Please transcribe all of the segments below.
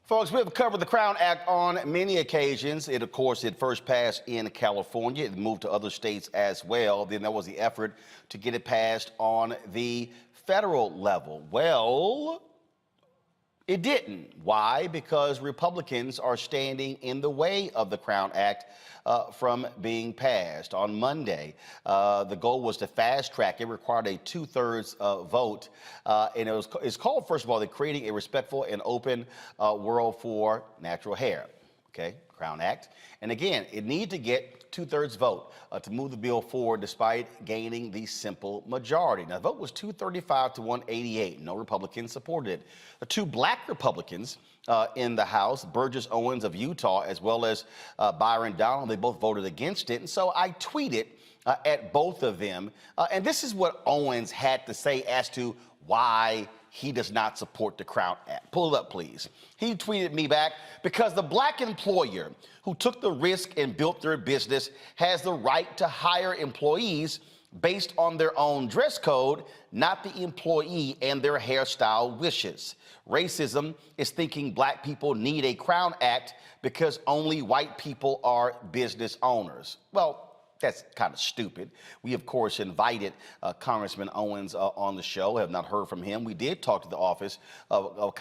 Folks, we have covered the Crown Act on many occasions. Of course, it first passed in California. It moved to other states as well. Then there was the effort to get it passed on the federal level. Well, it didn't. Why? Because Republicans are standing in the way of the Crown Act from being passed. On Monday, the goal was to fast track. It required a 2/3 vote. And it's called, first of all, they're creating a respectful and open world for natural hair. Okay, Crown Act. And again, it needed to get 2/3 vote to move the bill forward despite gaining the simple majority. Now, the vote was 235 to 188. No Republicans supported it. The two black Republicans in the House, Burgess Owens of Utah, as well as Byron Donald, they both voted against it. And so I tweeted at both of them. And this is what Owens had to say as to why he does not support the Crown Act. Pull it up, please. He tweeted me back, because the black employer who took the risk and built their business has the right to hire employees based on their own dress code, not the employee and their hairstyle wishes. Racism is thinking black people need a Crown Act because only white people are business owners. Well, that's kind of stupid. We, of course, invited Congressman Owens on the show. Have not heard from him. We did talk to the office of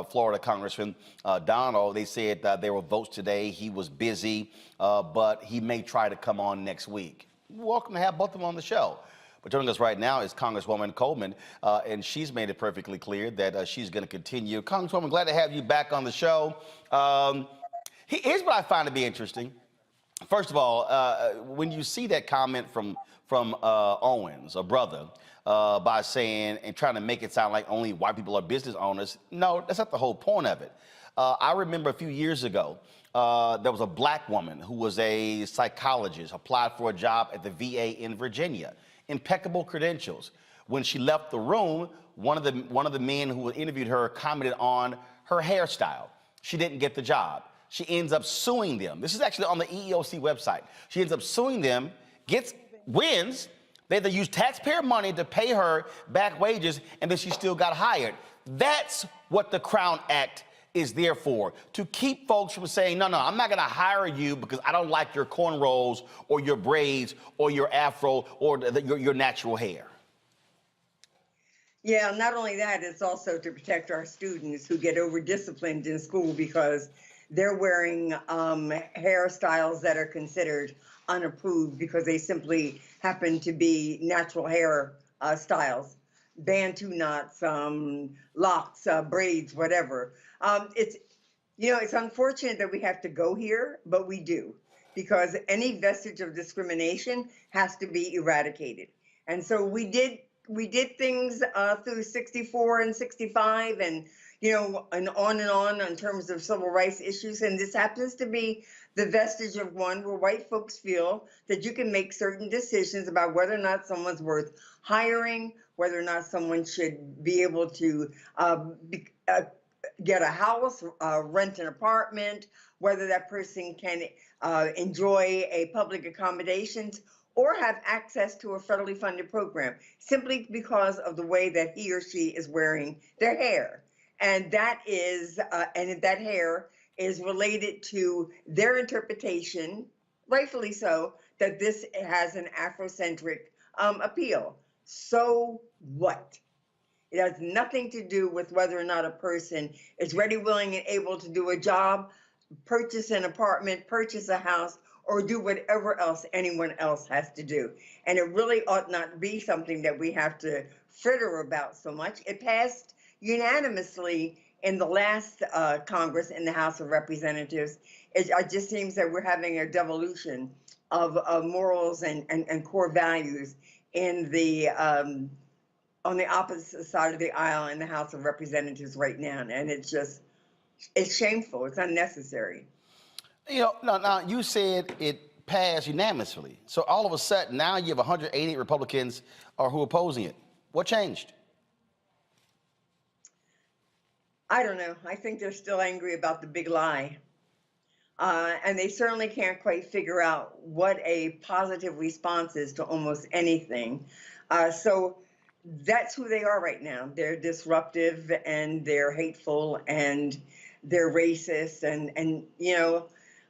Florida Congressman Donald. They said there were votes today. He was busy, but he may try to come on next week. Welcome to have both of them on the show. But joining us right now is Congresswoman Coleman, and she's made it perfectly clear that she's going to continue. Congresswoman, glad to have you back on the show. Here's what I find to be interesting. First of all, when you see that comment from Owens, a brother, by saying and trying to make it sound like only white people are business owners, no, that's not the whole point of it. I remember a few years ago, there was a black woman who was a psychologist, applied for a job at the VA in Virginia. Impeccable credentials. When she left the room, one of the men who interviewed her commented on her hairstyle. She didn't get the job. She ends up suing them. This is actually on the EEOC website. She ends up suing them, wins. They had to use taxpayer money to pay her back wages, and then she still got hired. That's what the Crown Act is there for, to keep folks from saying, no, I'm not going to hire you because I don't like your cornrows or your braids or your afro or your natural hair. Yeah, not only that, it's also to protect our students who get over-disciplined in school because they're wearing hairstyles that are considered unapproved because they simply happen to be natural hair styles, bantu knots, locks, braids, whatever. It's unfortunate that we have to go here, but we do, because any vestige of discrimination has to be eradicated. And so we did we did things through 64 and 65 and and on in terms of civil rights issues, and this happens to be the vestige of one where white folks feel that you can make certain decisions about whether or not someone's worth hiring, whether or not someone should be able to get a house, rent an apartment, whether that person can enjoy a public accommodations or have access to a federally funded program simply because of the way that he or she is wearing their hair. And that hair is related to their interpretation, rightfully so, that this has an Afrocentric appeal. So what? It has nothing to do with whether or not a person is ready, willing, and able to do a job, purchase an apartment, purchase a house, or do whatever else anyone else has to do. And it really ought not be something that we have to fritter about so much. It passed unanimously in the last Congress in the House of Representatives. It just seems that we're having a devolution of morals and core values in the on the opposite side of the aisle in the House of Representatives right now. And it's shameful. It's unnecessary. Now you said it passed unanimously. So all of a sudden, now you have 180 Republicans who are opposing it. What changed? I don't know. I think they're still angry about the big lie. And they certainly can't quite figure out what a positive response is to almost anything. So that's who they are right now. They're disruptive and they're hateful and they're racist and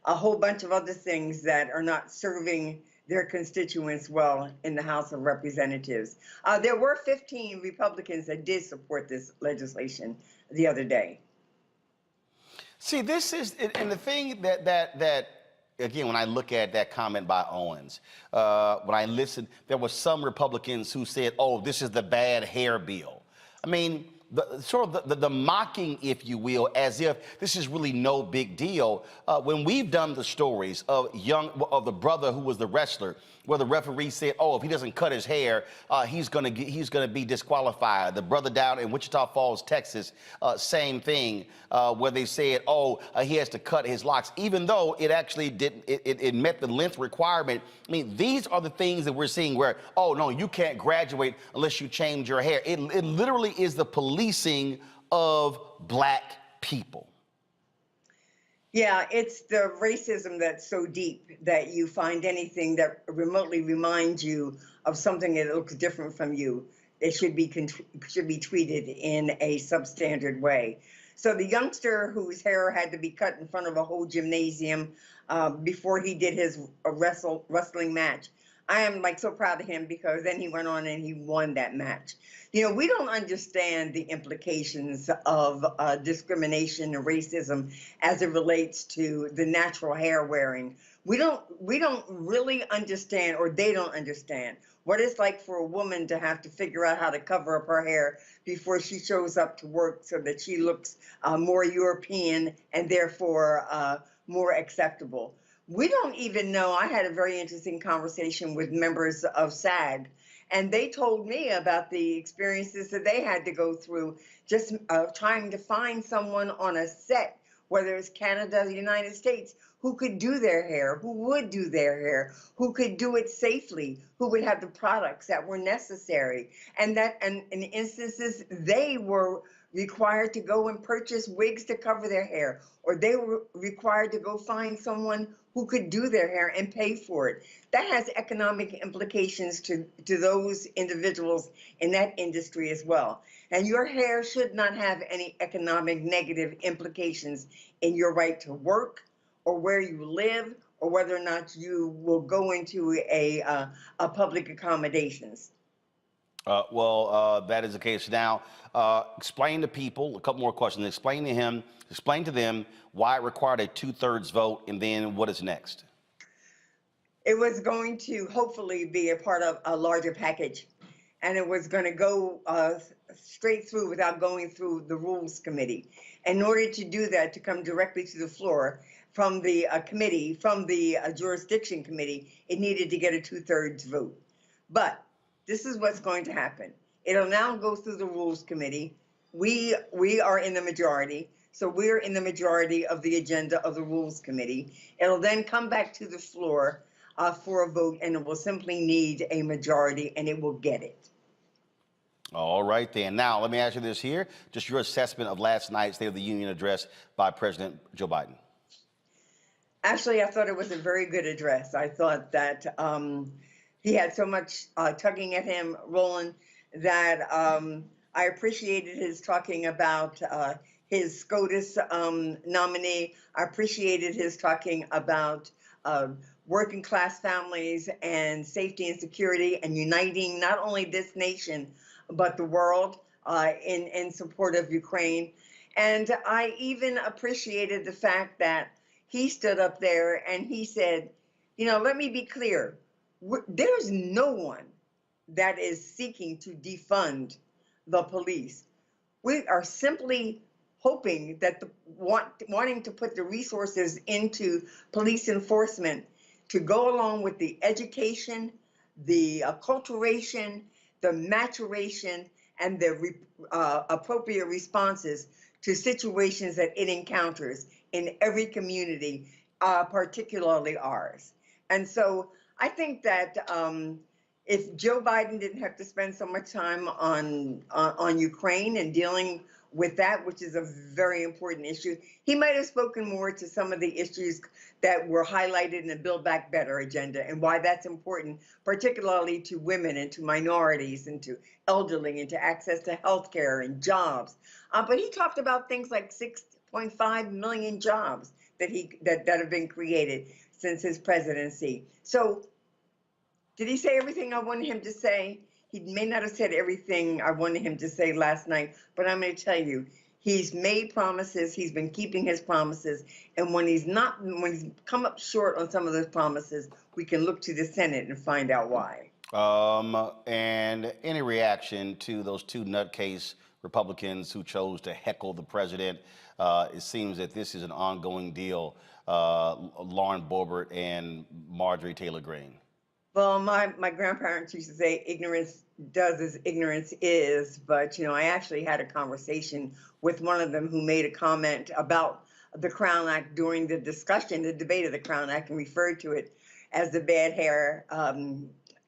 a whole bunch of other things that are not serving their constituents well in the House of Representatives. There were 15 Republicans that did support this legislation the other day. See, this is, and the thing that again, when I look at that comment by Owens, when I listened, there were some Republicans who said, oh, this is the bad hair bill. I mean, the mocking, if you will, as if this is really no big deal. When we've done the stories of the brother who was the wrestler, where the referee said, "Oh, if he doesn't cut his hair, he's gonna be disqualified." The brother down in Wichita Falls, Texas, same thing, where they said, "Oh, he has to cut his locks," even though it actually didn't. It met the length requirement. I mean, these are the things that we're seeing where, oh no, you can't graduate unless you change your hair. It literally is the policing of black people. Yeah, it's the racism that's so deep that you find anything that remotely reminds you of something that looks different from you, it should be treated in a substandard way. So the youngster whose hair had to be cut in front of a whole gymnasium before he did his wrestling match, I am so proud of him because then he went on and he won that match. We don't understand the implications of discrimination and racism as it relates to the natural hair wearing. We don't really understand, or they don't understand, what it's like for a woman to have to figure out how to cover up her hair before she shows up to work so that she looks more European and therefore more acceptable. We don't even know. I had a very interesting conversation with members of SAG, and they told me about the experiences that they had to go through just trying to find someone on a set, whether it's Canada or the United States, who could do their hair, who would do their hair, who could do it safely, who would have the products that were necessary. And in instances, they were required to go and purchase wigs to cover their hair, or they were required to go find someone who could do their hair and pay for it. That has economic implications to those individuals in that industry as well. And your hair should not have any economic negative implications in your right to work or where you live or whether or not you will go into a public accommodations. That is the case. Now, explain to people, a couple more questions. Explain to them why it required a 2/3 vote, and then what is next. It was going to hopefully be a part of a larger package, and it was going to go straight through without going through the Rules Committee. In order to do that, to come directly to the floor from the committee, from the Jurisdiction Committee, it needed to get a 2/3 vote. But this is what's going to happen. It'll now go through the Rules Committee. We are in the majority, so we're in the majority of the agenda of the Rules Committee. It'll then come back to the floor for a vote, and it will simply need a majority, and it will get it. All right, then. Now, let me ask you this here. Just your assessment of last night's State of the Union address by President Joe Biden. Actually, I thought it was a very good address. I thought that he had so much tugging at him, Roland, that I appreciated his talking about his SCOTUS nominee. I appreciated his talking about working class families and safety and security and uniting not only this nation, but the world in support of Ukraine. And I even appreciated the fact that he stood up there and he said, you know, let me be clear. There's no one that is seeking to defund the police. We are simply hoping that wanting to put the resources into police enforcement to go along with the education, the acculturation, the maturation, and the appropriate responses to situations that it encounters in every community, particularly ours. And so I think that if Joe Biden didn't have to spend so much time on Ukraine and dealing with that, which is a very important issue, he might have spoken more to some of the issues that were highlighted in the Build Back Better agenda and why that's important, particularly to women and to minorities and to elderly and to access to health care and jobs. But he talked about things like 6.5 million jobs that have been created since his presidency. So did he say everything I wanted him to say? He may not have said everything I wanted him to say last night, but I'm going to tell you, he's made promises. He's been keeping his promises. And when he's come up short on some of those promises, we can look to the Senate and find out why. And any reaction to those two nutcase Republicans who chose to heckle the president? It seems that this is an ongoing deal, Lauren Boebert and Marjorie Taylor Greene. Well, my grandparents used to say ignorance does as ignorance is, but, you know, I actually had a conversation with one of them who made a comment about the Crown Act during the discussion, the debate of the Crown Act, and referred to it as the Bad Hair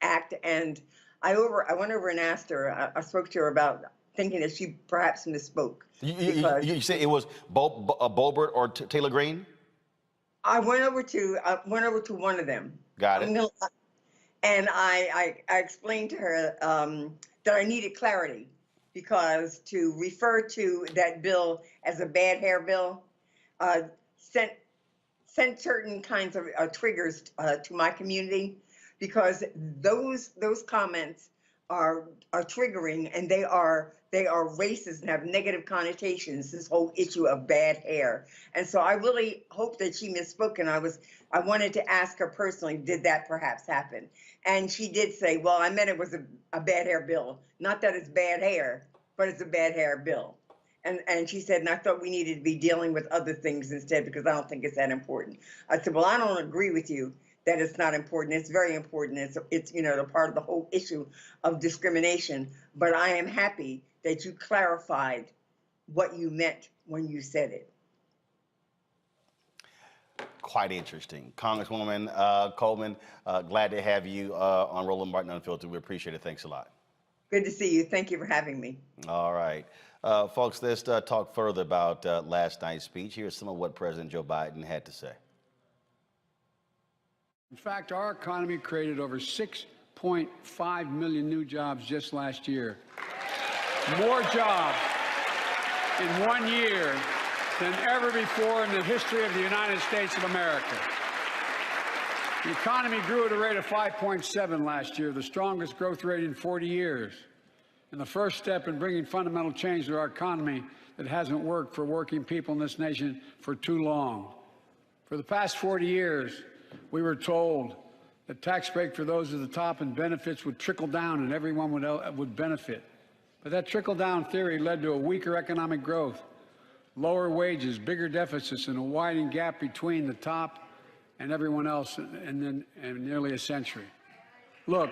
Act. And I went over and asked her, I spoke to her about thinking that she perhaps misspoke. You say it was Boebert or Taylor Greene? I went over to one of them. Got it. And I explained to her that I needed clarity, because to refer to that bill as a bad hair bill sent certain kinds of triggers to my community, because those comments are triggering, and they are racist and have negative connotations, this whole issue of bad hair. And so I really hope that she misspoke, and I wanted to ask her personally, did that perhaps happen? And she did say, well, I meant it was a bad hair bill. Not that it's bad hair, but it's a bad hair bill. And she said, and I thought we needed to be dealing with other things instead, because I don't think it's that important. I said, well, I don't agree with you that it's not important. It's very important. It's you know, the part of the whole issue of discrimination. But I am happy that you clarified what you meant when you said it. Quite interesting. Congresswoman Coleman, glad to have you on Roland Martin Unfiltered. We appreciate it. Thanks a lot. Good to see you. Thank you for having me. All right. Folks, let's talk further about last night's speech. Here's some of what President Joe Biden had to say. In fact, our economy created over 6.5 million new jobs just last year. More jobs in 1 year than ever before in the history of the United States of America. The economy grew at a rate of 5.7 last year, the strongest growth rate in 40 years. And the first step in bringing fundamental change to our economy that hasn't worked for working people in this nation for too long. For the past 40 years, we were told that tax break for those at the top and benefits would trickle down and everyone would benefit. But that trickle-down theory led to a weaker economic growth, lower wages, bigger deficits, and a widening gap between the top and everyone else in nearly a century. Look,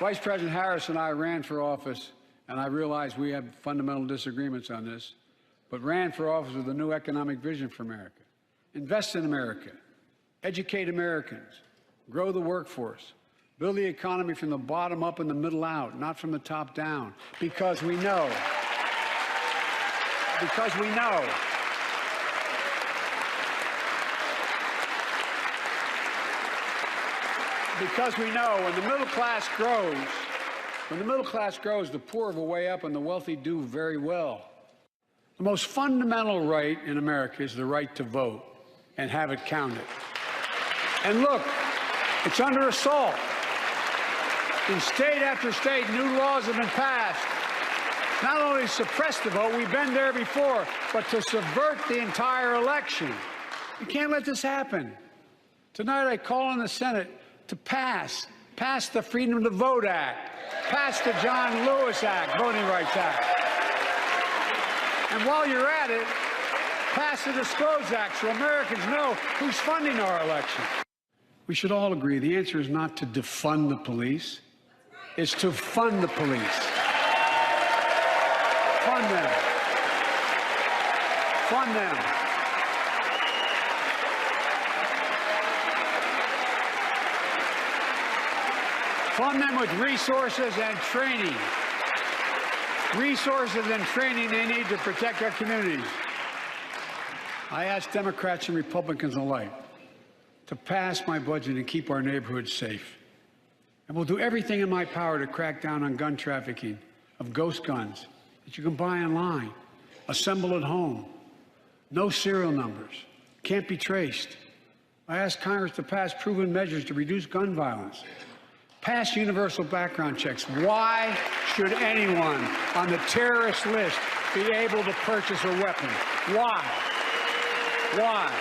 Vice President Harris and I ran for office, and I realize we have fundamental disagreements on this, but ran for office with a new economic vision for America. Invest in America, educate Americans, grow the workforce, build the economy from the bottom up and the middle out, not from the top down, because we know when the middle class grows, the poor will way up and the wealthy do very well. The most fundamental right in America is the right to vote and have it counted. And look, it's under assault. In state after state, new laws have been passed. Not only to suppress the vote, we've been there before, but to subvert the entire election. You can't let this happen. Tonight I call on the Senate to pass the Freedom to Vote Act, pass the John Lewis Act, Voting Rights Act. And while you're at it, pass the Disclose Act so Americans know who's funding our election. We should all agree the answer is not to defund the police, it's to fund the police. Fund them. Fund them. Fund them with resources and training. Resources and training they need to protect our communities. I ask Democrats and Republicans alike to pass my budget and keep our neighborhoods safe. And we'll do everything in my power to crack down on gun trafficking, of ghost guns that you can buy online, assemble at home, no serial numbers, can't be traced. I ask Congress to pass proven measures to reduce gun violence. Pass universal background checks. Why should anyone on the terrorist list be able to purchase a weapon? Why? Why?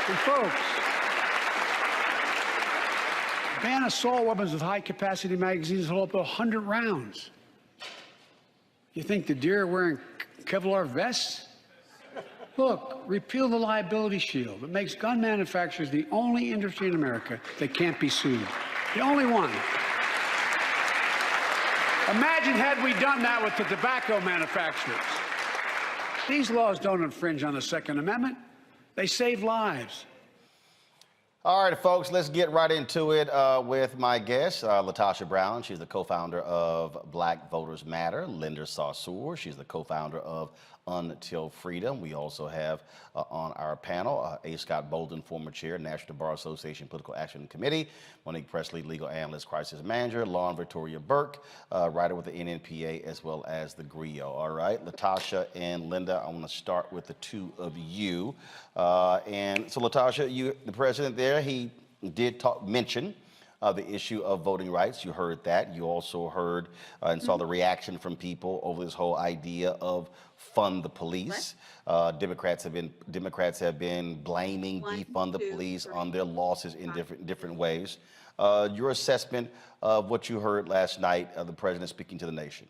And folks, ban assault weapons with high-capacity magazines that hold up to 100 rounds. You think the deer are wearing Kevlar vests? Look, repeal the liability shield. It makes gun manufacturers the only industry in America that can't be sued. The only one. Imagine had we done that with the tobacco manufacturers. These laws don't infringe on the Second Amendment. They save lives. All right, folks, let's get right into it with my guest, LaTosha Brown. She's the co-founder of Black Voters Matter. Linda Sarsour, she's the co-founder of Until Freedom. We also have on our panel A. Scott Bolden, former chair, National Bar Association Political Action Committee, Monique Presley, legal analyst, crisis manager, Lauren Victoria Burke, writer with the NNPA, as well as the GRIO. All right, LaTosha and Linda, I want to start with the two of you. And so, LaTosha, you, the president there, he did mention the issue of voting rights. You heard that. You also heard and saw the reaction from people over this whole idea of fund the police. Democrats have been blaming defund the police on their losses in different ways. Your assessment of what you heard last night of the president speaking to the nation.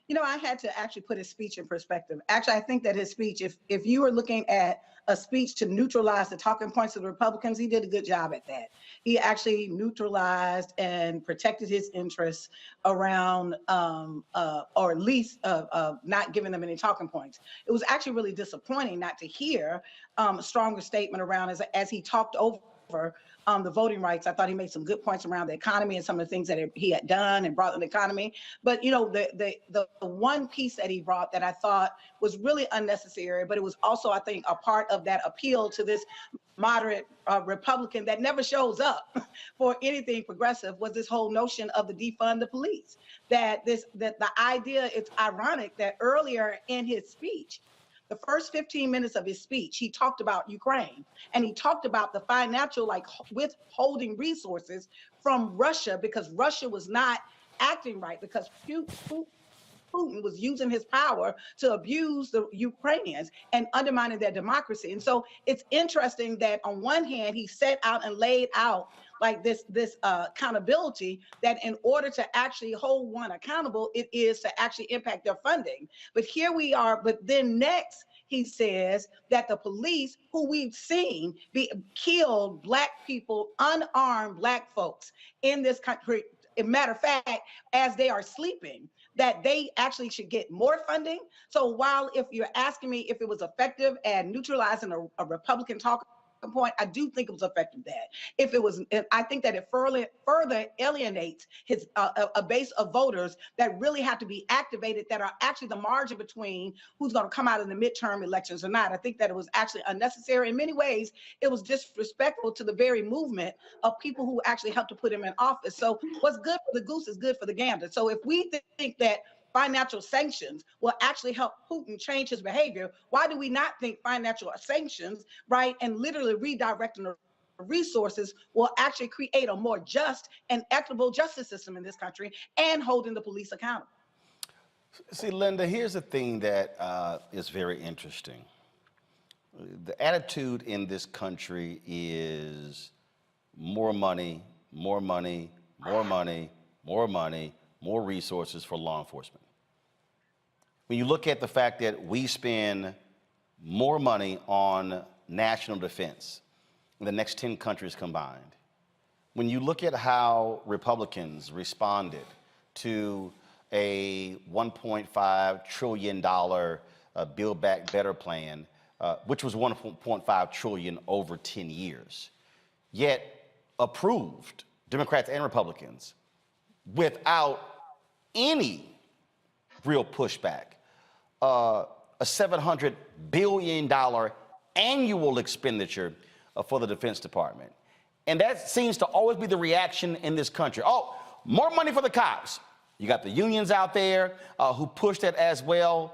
You know, I had to actually put his speech in perspective. Actually, I think that his speech, if you were looking at a speech to neutralize the talking points of the Republicans, he did a good job at that. He actually neutralized and protected his interests around, or at least not giving them any talking points. It was actually really disappointing not to hear a stronger statement around as he talked over the voting rights. I thought he made some good points around the economy and some of the things that he had done and brought in the economy. But, you know, the one piece that he brought that I thought was really unnecessary, but it was also, I think, a part of that appeal to this moderate Republican that never shows up for anything progressive, was this whole notion of the defund the police. That the idea, it's ironic that earlier in his speech, the first 15 minutes of his speech, he talked about Ukraine, and he talked about the financial, like, withholding resources from Russia because Russia was not acting right, because Putin was using his power to abuse the Ukrainians and undermining their democracy. And so it's interesting that on one hand, he set out and laid out like this accountability, that in order to actually hold one accountable, it is to actually impact their funding. But here we are, but then next, he says that the police, who we've seen killed Black people, unarmed Black folks in this country, as a matter of fact, as they are sleeping, that they actually should get more funding. So while if you're asking me if it was effective at neutralizing a Republican talking point, I do think it was effective that. If it was, I think that it further alienates his a base of voters that really have to be activated, that are actually the margin between who's going to come out in the midterm elections or not. I think that it was actually unnecessary. In many ways, it was disrespectful to the very movement of people who actually helped to put him in office. So what's good for the goose is good for the gander. So if we think that financial sanctions will actually help Putin change his behavior, why do we not think financial sanctions, right, and literally redirecting the resources will actually create a more just and equitable justice system in this country and holding the police accountable? See, Linda, here's the thing that is very interesting. The attitude in this country is more money, more money, more money, more money, more resources for law enforcement. When you look at the fact that we spend more money on national defense than the next 10 countries combined, when you look at how Republicans responded to a $1.5 trillion Build Back Better plan, which was $1.5 trillion over 10 years, yet approved, Democrats and Republicans, without any real pushback, a $700 billion annual expenditure for the Defense Department. And that seems to always be the reaction in this country. Oh, more money for the cops. You got the unions out there who push that as well.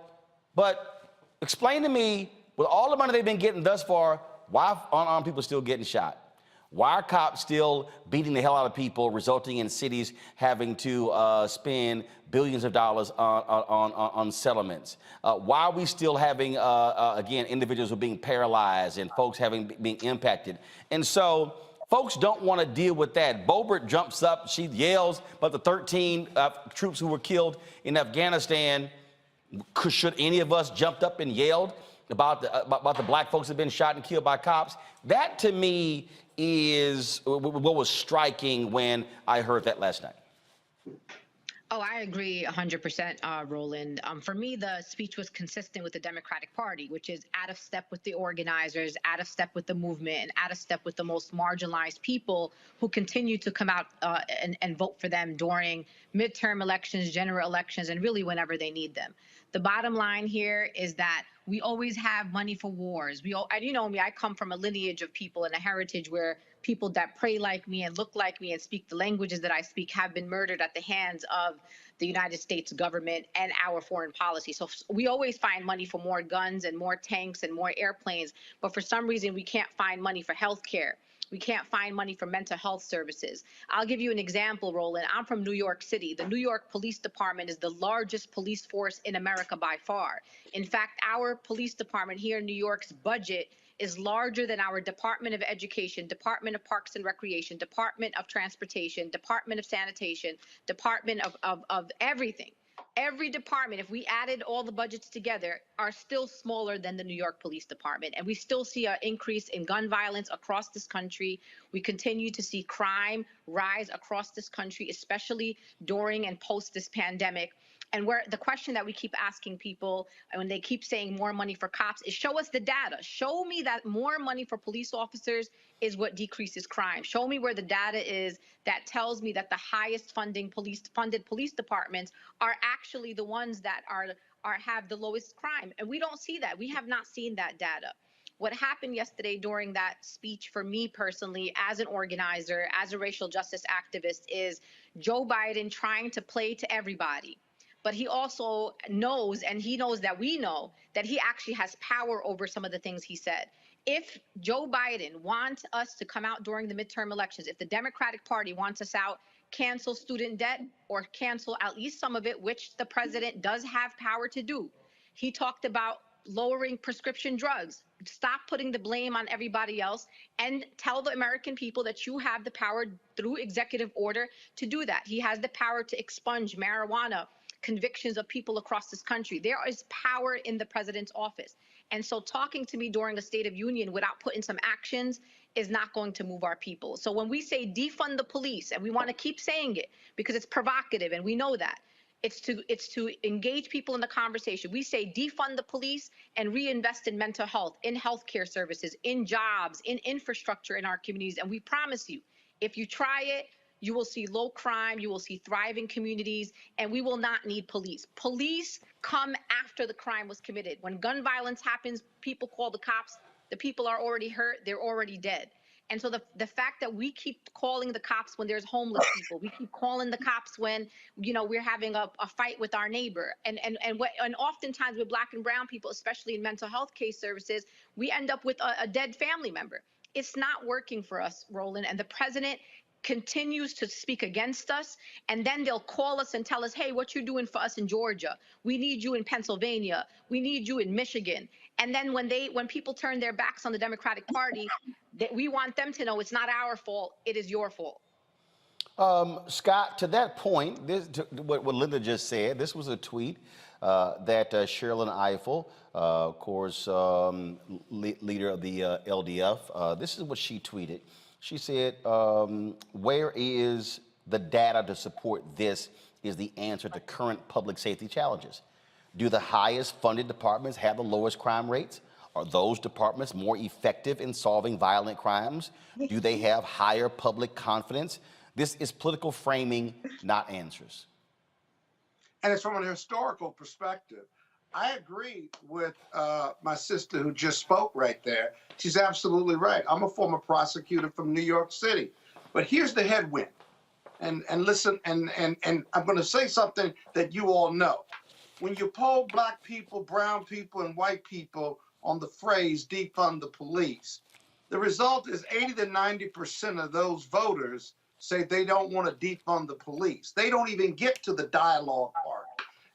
But explain to me, with all the money they've been getting thus far, why unarmed people still getting shot? Why are cops still beating the hell out of people, resulting in cities having to spend billions of dollars on settlements? Why are we still having, again, individuals who are being paralyzed and folks being impacted? And so folks don't want to deal with that. Boebert jumps up, she yells about the 13 troops who were killed in Afghanistan. Should any of us jumped up and yelled about the Black folks that have been shot and killed by cops? That, to me, is what was striking when I heard that last night. Oh, I agree 100%, Roland. For me, the speech was consistent with the Democratic Party, which is out of step with the organizers, out of step with the movement, and out of step with the most marginalized people who continue to come out and vote for them during midterm elections, general elections, and really whenever they need them. The bottom line here is that we always have money for wars. And you know me, I come from a lineage of people and a heritage where people that pray like me and look like me and speak the languages that I speak have been murdered at the hands of the United States government and our foreign policy. So we always find money for more guns and more tanks and more airplanes, but for some reason we can't find money for health care. We can't find money for mental health services. I'll give you an example, Roland. I'm from New York City. The New York Police Department is the largest police force in America by far. In fact, our police department here in New York's budget is larger than our Department of Education, Department of Parks and Recreation, Department of Transportation, Department of Sanitation, Department of everything. Every department, if we added all the budgets together, are still smaller than the New York Police Department. And we still see an increase in gun violence across this country. We continue to see crime rise across this country, especially during and post this pandemic. And where the question that we keep asking people when they keep saying more money for cops is, show us the data. Show me that more money for police officers is what decreases crime. Show me where the data is that tells me that the highest funded police departments are actually the ones that have the lowest crime. And we don't see that. We have not seen that data. What happened yesterday during that speech, for me personally, as an organizer, as a racial justice activist, is Joe Biden trying to play to everybody. But he also knows, and he knows that we know, that he actually has power over some of the things he said. If Joe Biden wants us to come out during the midterm elections, if the Democratic Party wants us out cancel student debt or cancel at least some of it, which the president does have power to do. He talked about lowering prescription drugs. Stop putting the blame on everybody else and tell the American people that you have the power through executive order to do that. He has the power to expunge marijuana convictions of people across this country. There is power in the president's office. And so talking to me during a State of Union without putting some actions is not going to move our people. So when we say defund the police, and we want to keep saying it because it's provocative and we know that, it's to engage people in the conversation. We say defund the police and reinvest in mental health, in healthcare services, in jobs, in infrastructure in our communities. And we promise you, if you try it, you will see low crime, you will see thriving communities, and we will not need police. Police come after the crime was committed. When gun violence happens, people call the cops. The people are already hurt, they're already dead. And so the fact that we keep calling the cops when there's homeless people, we keep calling the cops when, you know, we're having a fight with our neighbor, and oftentimes with Black and brown people, especially in mental health case services, we end up with a dead family member. It's not working for us, Roland, and the president continues to speak against us, and then they'll call us and tell us, hey, what you doing for us in Georgia? We need you in Pennsylvania. We need you in Michigan. And then when people turn their backs on the Democratic Party, that we want them to know it's not our fault, it is your fault. Scott, to that point, what Linda just said, this was a tweet that Sherrilyn Ifill, of course, leader of the LDF, this is what she tweeted. She said, where is the data to support this is the answer to current public safety challenges? Do the highest funded departments have the lowest crime rates? Are those departments more effective in solving violent crimes? Do they have higher public confidence? This is political framing, not answers. And it's from an historical perspective. I agree with my sister who just spoke right there. She's absolutely right. I'm a former prosecutor from New York City. But here's the headwind. And listen, and I'm going to say something that you all know. When you poll Black people, brown people, and white people on the phrase defund the police, the result is 80 to 90% of those voters say they don't want to defund the police. They don't even get to the dialogue part.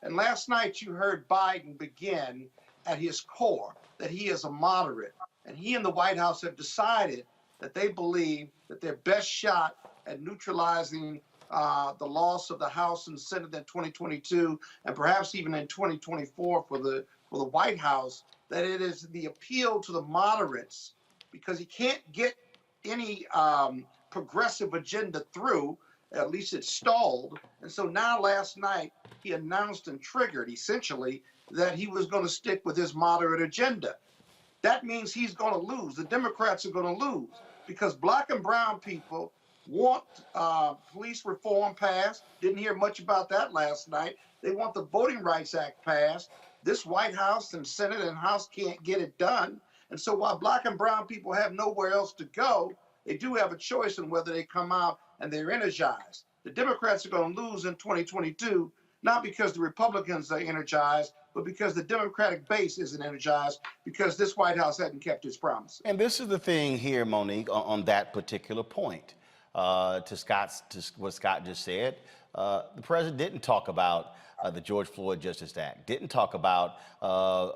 And last night you heard Biden begin at his core that he is a moderate. And he and the White House have decided that they believe that their best shot at neutralizing the loss of the House and Senate in 2022, and perhaps even in 2024 for the White House, that it is the appeal to the moderates, because he can't get any progressive agenda through. At least it's stalled. And so now last night, he announced and triggered, essentially, that he was going to stick with his moderate agenda. That means he's going to lose. The Democrats are going to lose because Black and brown people want police reform passed. Didn't hear much about that last night. They want the Voting Rights Act passed. This White House and Senate and House can't get it done. And so while Black and brown people have nowhere else to go, they do have a choice in whether they come out and they're energized. The Democrats are going to lose in 2022, not because the Republicans are energized, but because the Democratic base isn't energized because this White House hadn't kept its promises. And this is the thing here, Monique, on that particular point. To what Scott just said, the president didn't talk about the George Floyd Justice Act, didn't talk about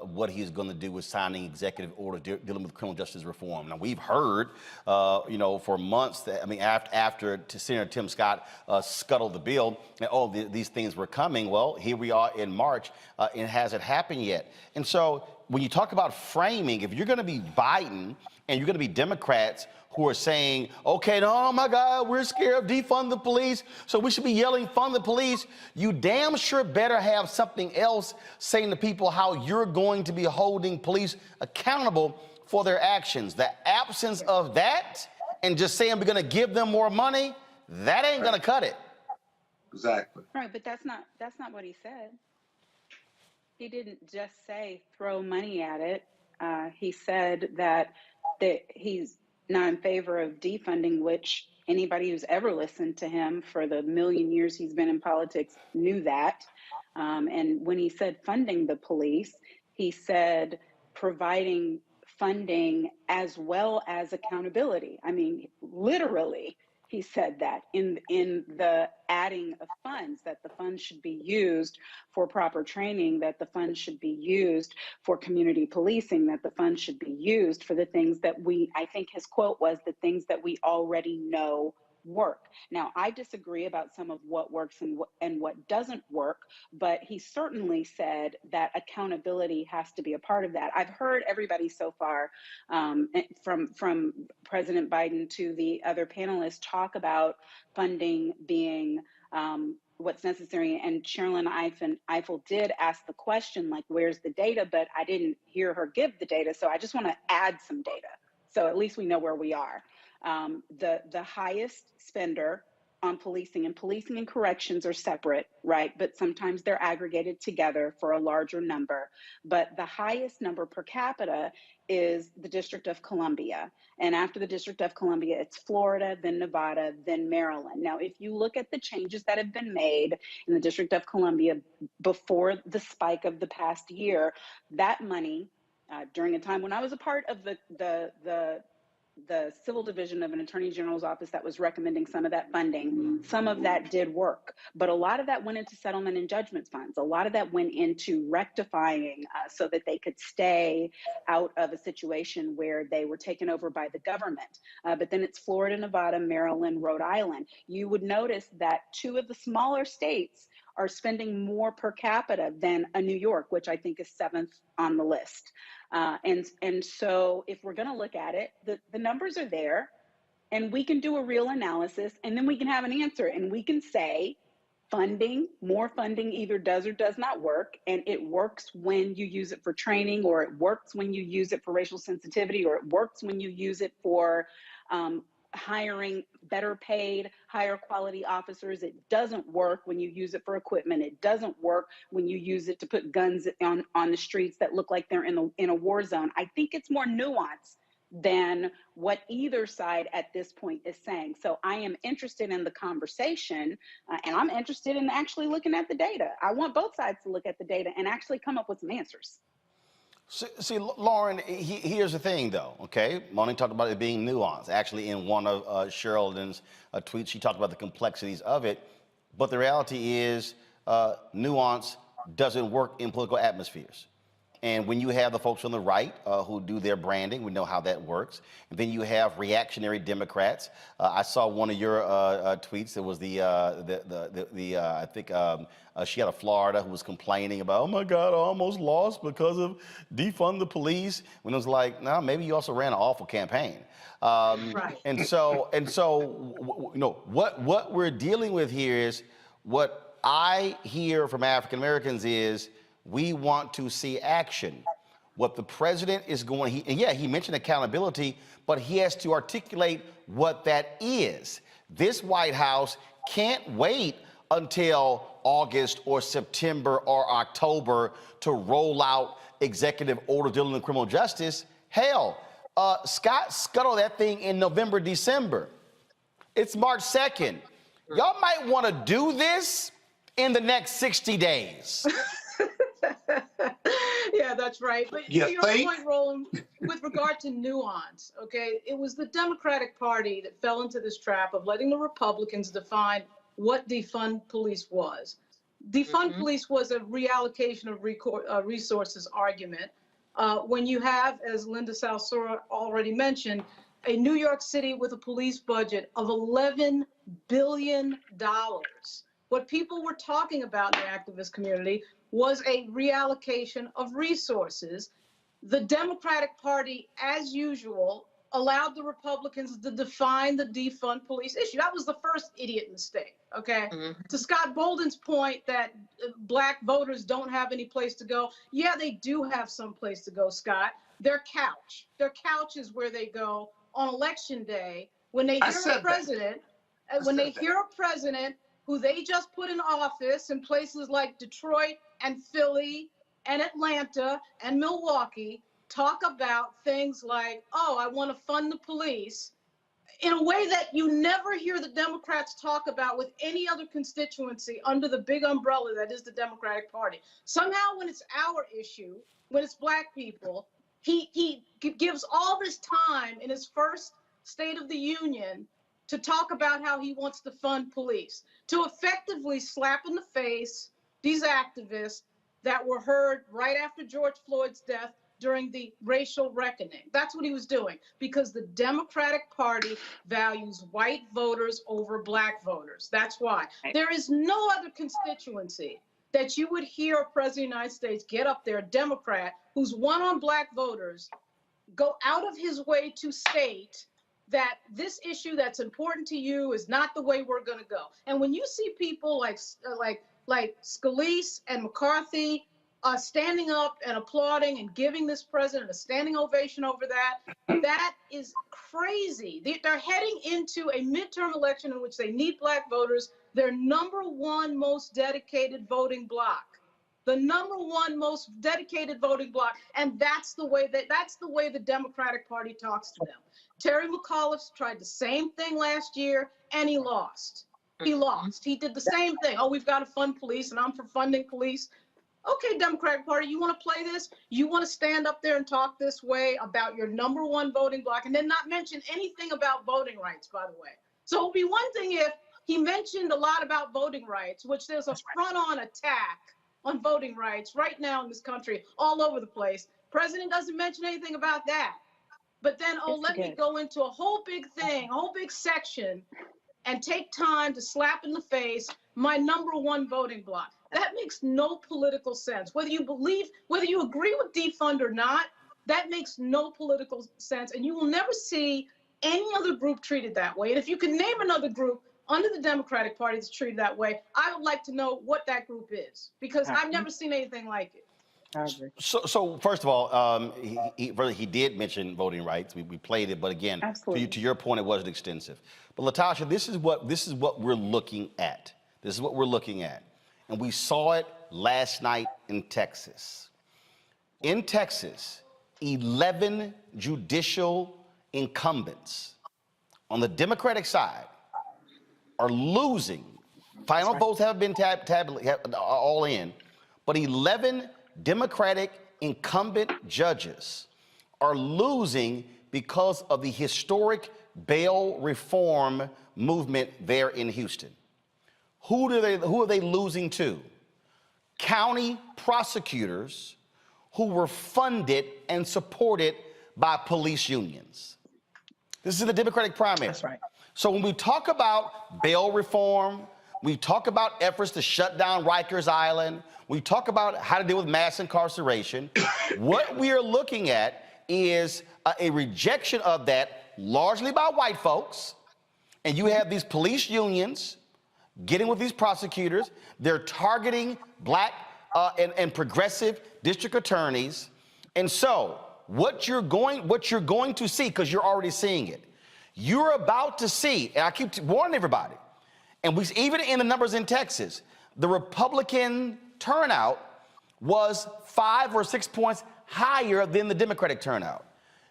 what he's going to do with signing executive order dealing with criminal justice reform. Now, we've heard, for months that, I mean, after Senator Tim Scott scuttled the bill, and these things were coming. Well, here we are in March, and it hasn't happened yet. And so when you talk about framing, if you're going to be Biden and you're going to be Democrats who are saying, okay, oh my God, we're scared of defund the police, so we should be yelling, fund the police, you damn sure better have something else saying to people how you're going to be holding police accountable for their actions. The absence of that and just saying we're going to give them more money, that ain't going to cut it. Exactly. Right, but that's not what he said. He didn't just say throw money at it. He said that he's not in favor of defunding, which anybody who's ever listened to him for the million years he's been in politics knew that. And when he said funding the police, he said providing funding as well as accountability. I mean, literally, he said that in the adding of funds, that the funds should be used for proper training, that the funds should be used for community policing, that the funds should be used for the things that I think his quote was, the things that we already know work. Now, I disagree about some of what works and what doesn't work, but he certainly said that accountability has to be a part of that. I've heard everybody so far, from President Biden to the other panelists, talk about funding being what's necessary. And Sherilyn Ifill did ask the question, like, where's the data? But I didn't hear her give the data. So I just want to add some data, so at least we know where we are. The highest spender on policing and corrections are separate, right? But sometimes they're aggregated together for a larger number. But the highest number per capita is the District of Columbia. And after the District of Columbia, it's Florida, then Nevada, then Maryland. Now, if you look at the changes that have been made in the District of Columbia before the spike of the past year, that money, during a time when I was a part of the civil division of an attorney general's office that was recommending some of that funding, some of that did work, but a lot of that went into settlement and judgment funds. A lot of that went into rectifying so that they could stay out of a situation where they were taken over by the government. But then it's Florida, Nevada, Maryland, Rhode Island. You would notice that two of the smaller states are spending more per capita than a New York, which I think is 7th on the list. And so if we're going to look at it, the numbers are there, and we can do a real analysis, and then we can have an answer, and we can say more funding either does or does not work. And it works when you use it for training, or it works when you use it for racial sensitivity, or it works when you use it for hiring better paid, higher quality officers. It doesn't work when you use it for equipment. It doesn't work when you use it to put guns on the streets that look like they're in a war zone. I think it's more nuanced than what either side at this point is saying. So I am interested in the conversation, and I'm interested in actually looking at the data. I want both sides to look at the data and actually come up with some answers. See, Lauren, here's the thing, though, okay? Moni talked about it being nuanced. Actually, in one of Sherilyn's tweets, she talked about the complexities of it. But the reality is nuance doesn't work in political atmospheres. And when you have the folks on the right who do their branding, we know how that works. And then you have reactionary Democrats. I saw one of your tweets. It was I think she had a Florida who was complaining about, oh my God, I almost lost because of defund the police. When it was like, no, maybe you also ran an awful campaign. Right. And so, you know, what we're dealing with here is what I hear from African Americans is, we want to see action. What the president is going, he mentioned accountability, but he has to articulate what that is. This White House can't wait until August or September or October to roll out executive order dealing with criminal justice. Hell, Scott scuttled that thing in November, December. It's March 2nd. Y'all might want to do this in the next 60 days. Yeah, that's right. But You to your think? point, Roland, with regard to nuance, okay, it was the Democratic Party that fell into this trap of letting the Republicans define what defund police was. Defund police was a reallocation of resources argument. When you have, as Linda Salsura already mentioned, a New York City with a police budget of $11 billion. What people were talking about in the activist community was a reallocation of resources. The Democratic Party, as usual, allowed the Republicans to define the defund police issue. That was the first idiot mistake, okay? To Scott Bolden's point that Black voters don't have any place to go. Yeah, they do have some place to go, Scott. Their couch. Their couch is where they go on Election Day when they hear a president, who they just put in office in places like Detroit and Philly and Atlanta and Milwaukee talk about things like, oh, I want to fund the police, in a way that you never hear the Democrats talk about with any other constituency under the big umbrella that is the Democratic Party. Somehow when it's our issue, when it's Black people, he gives all this time in his first State of the Union to talk about how he wants to fund police, to effectively slap in the face these activists that were heard right after George Floyd's death during the racial reckoning. That's what he was doing, because the Democratic Party values white voters over black voters. That's why. There is no other constituency that you would hear a president of the United States get up there, a Democrat who's won on black voters, go out of his way to state that this issue that's important to you is not the way we're going to go. And when you see people like Scalise and McCarthy standing up and applauding and giving this president a standing ovation over that, that is crazy. They're heading into a midterm election in which they need black voters, their number one most dedicated voting bloc. The number one most dedicated voting bloc, and that's the way the Democratic Party talks to them. Terry McAuliffe tried the same thing last year, and he lost. He lost. He did the same thing. Oh, we've got to fund police, and I'm for funding police. Okay, Democratic Party, you want to play this? You want to stand up there and talk this way about your number one voting bloc, and then not mention anything about voting rights, by the way. So it would be one thing if he mentioned a lot about voting rights, which there's a front-on attack on voting rights right now in this country, all over the place. President doesn't mention anything about that. But then, let me go into a whole big thing, a whole big section, and take time to slap in the face my number one voting bloc. That makes no political sense. Whether you agree with defund or not, that makes no political sense. And you will never see any other group treated that way. And if you can name another group under the Democratic Party that's treated that way, I would like to know what that group is, because I've never seen anything like it. So first of all, he did mention voting rights. We played it, but again, to your point, it wasn't extensive. But Latasha, this is what we're looking at. This is what we're looking at, and we saw it last night in Texas. In Texas, 11 judicial incumbents on the Democratic side are losing. Final votes haven't been all in, but 11 Democratic incumbent judges are losing because of the historic bail reform movement there in Houston. Who are they losing to? County prosecutors who were funded and supported by police unions. This is the Democratic primary. That's right. So when we talk about bail reform, we talk about efforts to shut down Rikers Island, we talk about how to deal with mass incarceration, what we are looking at is a rejection of that largely by white folks. And you have these police unions getting with these prosecutors. They're targeting black and progressive district attorneys. And so what you're going to see, because you're already seeing it, you're about to see, and I keep warning everybody, and even in the numbers in Texas, the Republican turnout was 5 or 6 points higher than the Democratic turnout.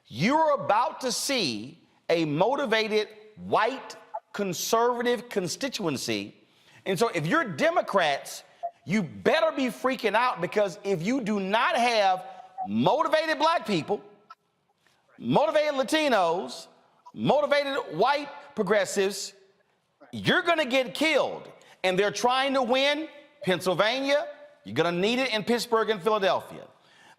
You're about to see a motivated white conservative constituency. And so if you're Democrats, you better be freaking out, because if you do not have motivated black people, motivated Latinos, motivated white progressives, you're going to get killed. And they're trying to win Pennsylvania. You're going to need it in Pittsburgh and Philadelphia.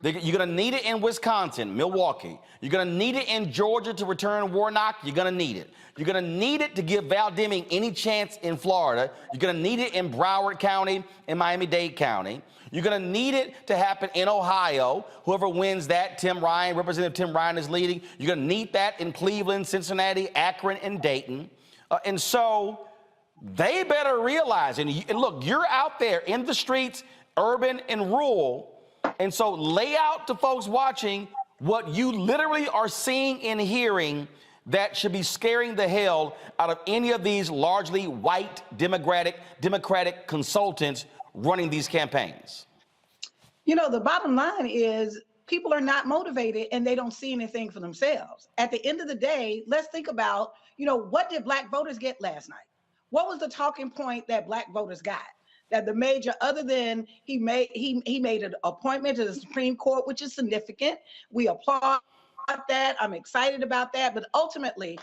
You're going to need it in Wisconsin, Milwaukee. You're going to need it in Georgia to return Warnock. You're going to need it. You're going to need it to give Val Deming any chance in Florida. You're going to need it in Broward County and Miami-Dade County. You're going to need it to happen in Ohio. Whoever wins that, Representative Tim Ryan is leading. You're going to need that in Cleveland, Cincinnati, Akron, and Dayton. And so they better realize, and look, you're out there in the streets, urban and rural, and so lay out to folks watching what you literally are seeing and hearing that should be scaring the hell out of any of these largely white Democratic consultants running these campaigns. You know, the bottom line is people are not motivated and they don't see anything for themselves. At the end of the day, let's think about, what did black voters get last night? What was the talking point that black voters got? That the major, other than he made an appointment to the Supreme Court, which is significant. We applaud that. I'm excited about that. But ultimately,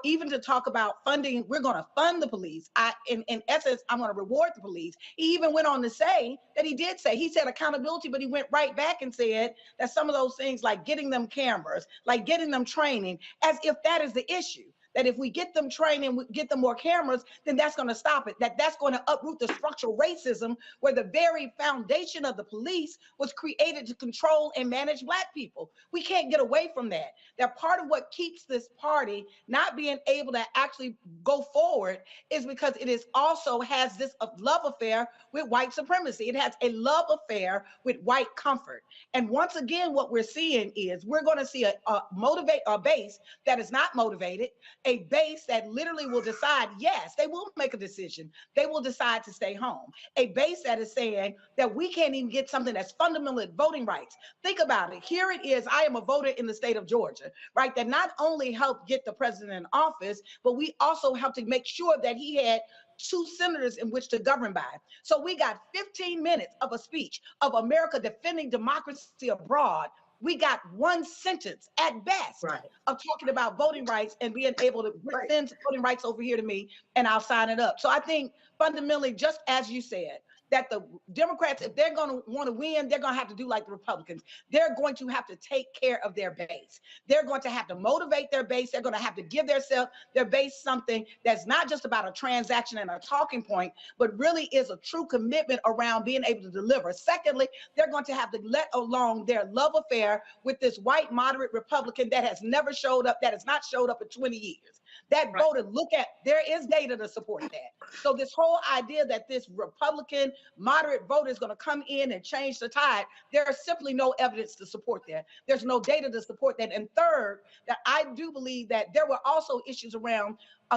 even to talk about funding, we're going to fund the police. In essence, I'm going to reward the police. He even went on to say that he said accountability, but he went right back and said that some of those things like getting them cameras, like getting them training, as if that is the issue. That if we get them trained and we get them more cameras, then that's going to stop it. That's going to uproot the structural racism where the very foundation of the police was created to control and manage Black people. We can't get away from that. That part of what keeps this party not being able to actually go forward is because it is also has this love affair with white supremacy. It has a love affair with white comfort. And once again, what we're seeing is we're going to see a base that is not motivated, a base that literally will decide, yes, they will make a decision. They will decide to stay home. A base that is saying that we can't even get something that's fundamental voting rights. Think about it. Here it is. I am a voter in the state of Georgia, right? That not only helped get the president in office, but we also helped to make sure that he had 2 senators in which to govern by. So we got 15 minutes of a speech of America defending democracy abroad. We got 1 sentence at best of talking about voting rights and being able to send voting rights over here to me and I'll sign it up. So I think fundamentally, just as you said, that the Democrats, if they're going to want to win, they're going to have to do like the Republicans. They're going to have to take care of their base. They're going to have to motivate their base. They're going to have to give their base something that's not just about a transaction and a talking point, but really is a true commitment around being able to deliver. Secondly, they're going to have to let alone their love affair with this white moderate Republican that has never showed up, that has not showed up in 20 years. That voter, there is data to support that. So this whole idea that this Republican moderate voter is going to come in and change the tide, there is simply no evidence to support that. There's no data to support that. And third, that I do believe that there were also issues around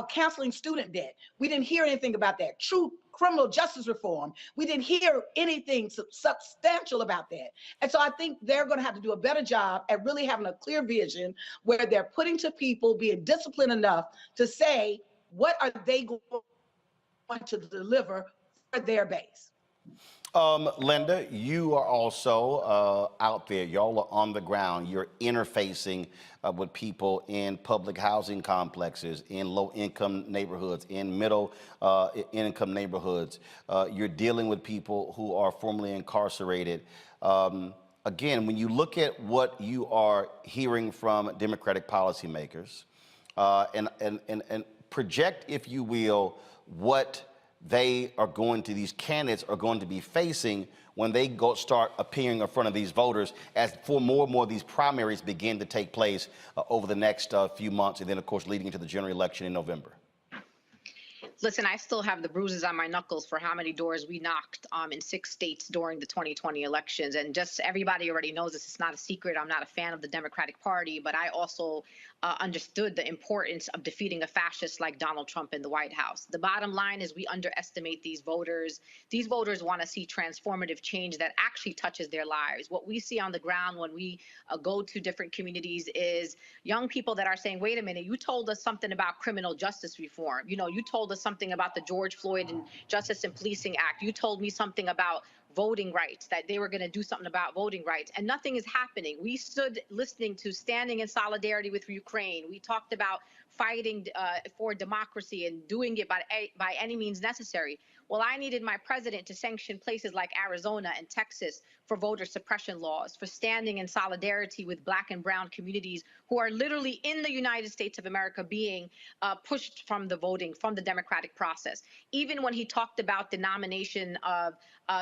canceling student debt. We didn't hear anything about that. True criminal justice reform. We didn't hear anything substantial about that. And so I think they're going to have to do a better job at really having a clear vision where they're putting to people, being disciplined enough to say, what are they going to deliver for their base? Linda, you are also out there. Y'all are on the ground. You're interfacing with people in public housing complexes, in low-income neighborhoods, in middle-income neighborhoods. You're dealing with people who are formerly incarcerated. Again, when you look at what you are hearing from Democratic policymakers, and project, if you will, what these candidates are going to be facing when they start appearing in front of these voters as more and more of these primaries begin to take place over the next few months, and then, of course, leading into the general election in November. Listen, I still have the bruises on my knuckles for how many doors we knocked in 6 states during the 2020 elections. And just everybody already knows this. It's not a secret. I'm not a fan of the Democratic Party, but I also understood the importance of defeating a fascist like Donald Trump in the White House. The bottom line is we underestimate these voters. These voters want to see transformative change that actually touches their lives. What we see on the ground when we go to different communities is young people that are saying, wait a minute, you told us something about criminal justice reform. You told us something about the George Floyd and Justice and Policing Act. You told me something about voting rights, that they were going to do something about voting rights, and nothing is happening. We stood listening to standing in solidarity with Ukraine. We talked about fighting for democracy and doing it by any means necessary. Well, I needed my president to sanction places like Arizona and Texas for voter suppression laws, for standing in solidarity with Black and brown communities who are literally in the United States of America being pushed from the democratic process. Even when he talked about the nomination of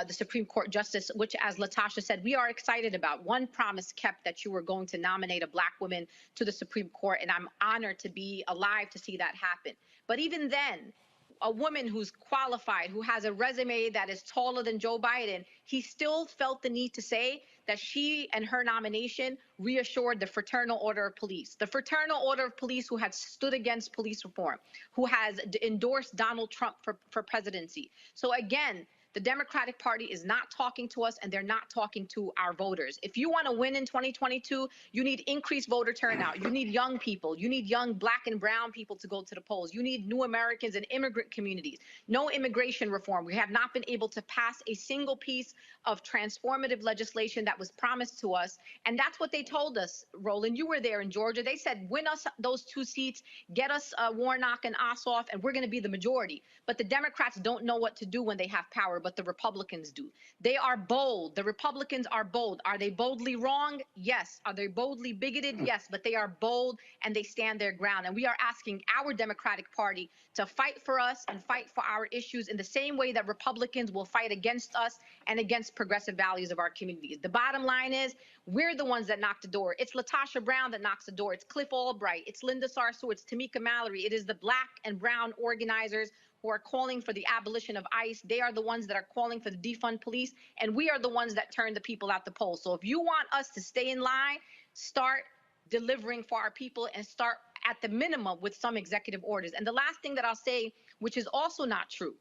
the Supreme Court justice, which, as Latasha said, we are excited about. One promise kept, that you were going to nominate a Black woman to the Supreme Court, and I'm honored to be alive to see that happen. But even then, a woman who's qualified, who has a resume that is taller than Joe Biden, he still felt the need to say that she and her nomination reassured the Fraternal Order of Police. The Fraternal Order of Police, who had stood against police reform, who has endorsed Donald Trump for presidency. So again, The Democratic Party is not talking to us, and they're not talking to our voters. If you want to win in 2022, you need increased voter turnout. You need young people. You need young Black and brown people to go to the polls. You need new Americans and immigrant communities. No immigration reform. We have not been able to pass a single piece of transformative legislation that was promised to us. And that's what they told us, Roland. You were there in Georgia. They said, win us those 2 seats, get us Warnock and Ossoff, and we're going to be the majority. But the Democrats don't know what to do when they have power, but the Republicans do. They are bold. The Republicans are bold. Are they boldly wrong? Yes. Are they boldly bigoted? Yes. But they are bold and they stand their ground. And we are asking our Democratic Party to fight for us and fight for our issues in the same way that Republicans will fight against us and against progressive values of our communities. The bottom line is, we're the ones that knock the door. It's LaTosha Brown that knocks the door. It's Cliff Albright. It's Linda Sarsour. It's Tamika Mallory. It is the Black and brown organizers who are calling for the abolition of ICE. They are the ones that are calling for the defund police, and we are the ones that turn the people out the polls. So if you want us to stay in line, start delivering for our people and start at the minimum with some executive orders. And the last thing that I'll say, which is also not true,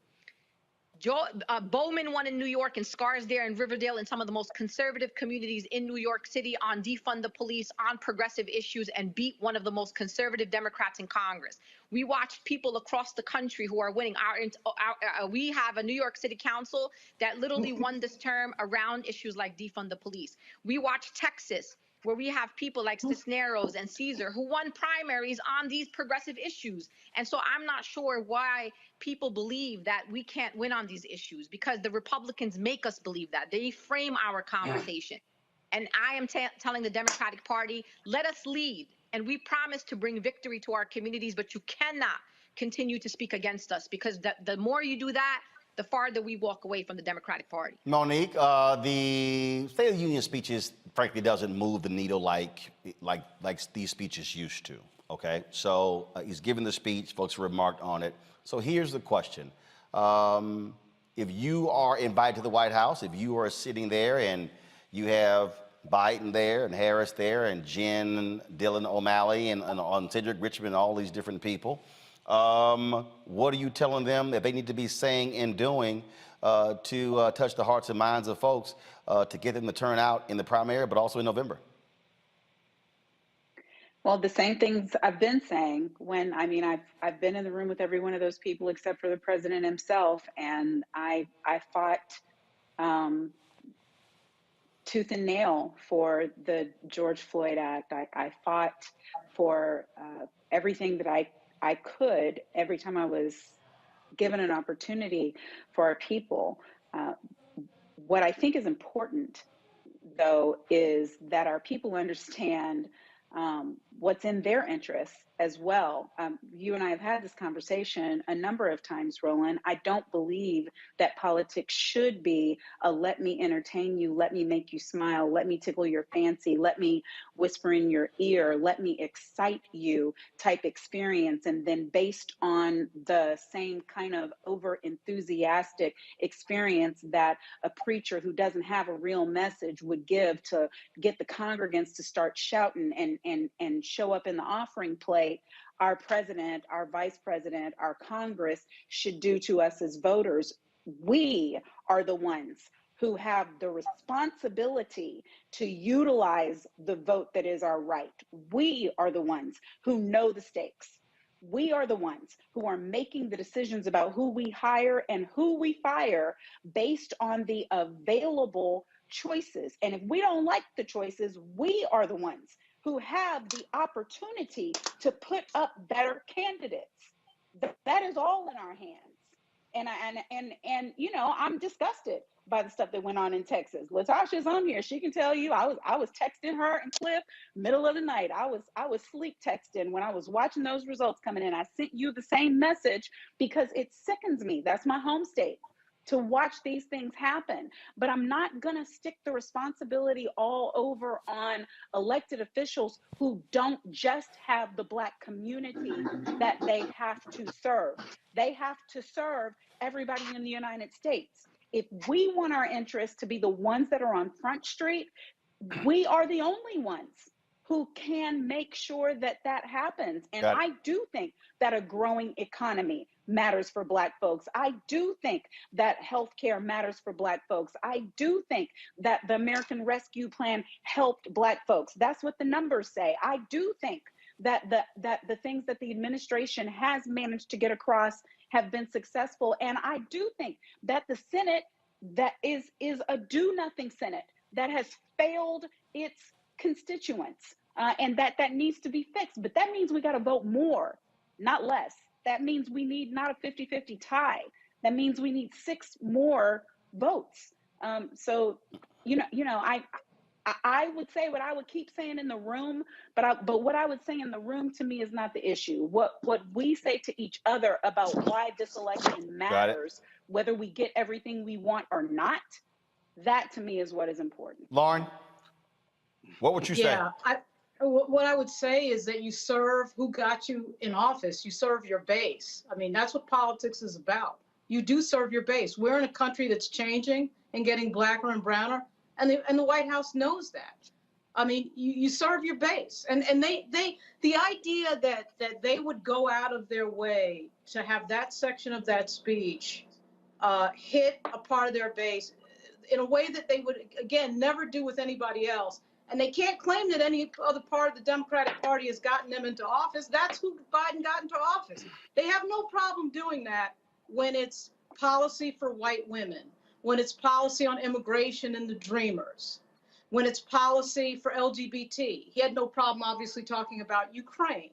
Bowman won in New York and Scarsdale and Riverdale and some of the most conservative communities in New York City on defund the police, on progressive issues, and beat one of the most conservative Democrats in Congress. We watched people across the country who are winning. We have a New York City Council that literally won this term around issues like defund the police. We watched Texas, where we have people like Cisneros and Caesar who won primaries on these progressive issues. And so I'm not sure why people believe that we can't win on these issues, because the Republicans make us believe that. They frame our conversation. And I am telling the Democratic Party, let us lead. And we promise to bring victory to our communities, but you cannot continue to speak against us, because the more you do that, the farther we walk away from the Democratic Party. Monique, the State of the Union speeches, frankly, doesn't move the needle like these speeches used to. Okay, so he's given the speech, folks remarked on it. So here's the question: if you are invited to the White House, if you are sitting there and you have Biden there and Harris there and Jen, Dylan O'Malley and Cedric Richmond, all these different people, what are you telling them that they need to be saying and doing to touch the hearts and minds of folks to get them to turn out in the primary, but also in November? Well, the same things I've been saying. I've been in the room with every one of those people except for the president himself, and I fought tooth and nail for the George Floyd Act. I fought for everything that I could every time I was given an opportunity for our people. What I think is important, though, is that our people understand what's in their interests as well. You and I have had this conversation a number of times, Roland. I don't believe that politics should be a let me entertain you, let me make you smile, let me tickle your fancy, let me whisper in your ear, let me excite you type experience. And then based on the same kind of over enthusiastic experience that a preacher who doesn't have a real message would give to get the congregants to start shouting and show up in the offering plate, our president, our vice president, our Congress should do to us as voters. We are the ones who have the responsibility to utilize the vote that is our right. We are the ones who know the stakes. We are the ones who are making the decisions about who we hire and who we fire based on the available choices. And if we don't like the choices, we are the ones who have the opportunity to put up better candidates. That is all in our hands. And you know, I'm disgusted by the stuff that went on in Texas. LaTosha's on here. She can tell you I was texting her and Cliff middle of the night. I was sleep texting when I was watching those results coming in. I sent you the same message because it sickens me. That's my home state, to watch these things happen. But I'm not going to stick the responsibility all over on elected officials who don't just have the Black community that they have to serve. They have to serve everybody in the United States. If we want our interests to be the ones that are on Front Street, we are the only ones who can make sure that that happens. And I do think that a growing economy matters for Black folks. I do think that healthcare matters for Black folks. I do think that the American Rescue Plan helped Black folks. That's what the numbers say. I do think that the things that the administration has managed to get across have been successful. And I do think that the Senate that is a do-nothing Senate that has failed its constituents, and that needs to be fixed. But that means we got to vote more, not less. That means we need not a 50-50 tie. That means we need 6 more votes. So, I would say what I would keep saying in the room, but what I would say in the room to me is not the issue. What we say to each other about why this election matters, whether we get everything we want or not, that to me is what is important. Lauren, what would you say? Yeah, what I would say is that you serve who got you in office. You serve your base. I mean, that's what politics is about. You do serve your base. We're in a country that's changing and getting blacker and browner, and the White House knows that. I mean, you serve your base, and the idea that they would go out of their way to have that section of that speech hit a part of their base in a way that they would, again, never do with anybody else. And they can't claim that any other part of the Democratic Party has gotten them into office. That's who Biden got into office. They have no problem doing that when it's policy for white women, when it's policy on immigration and the Dreamers, when it's policy for LGBT. He had no problem, obviously, talking about Ukraine.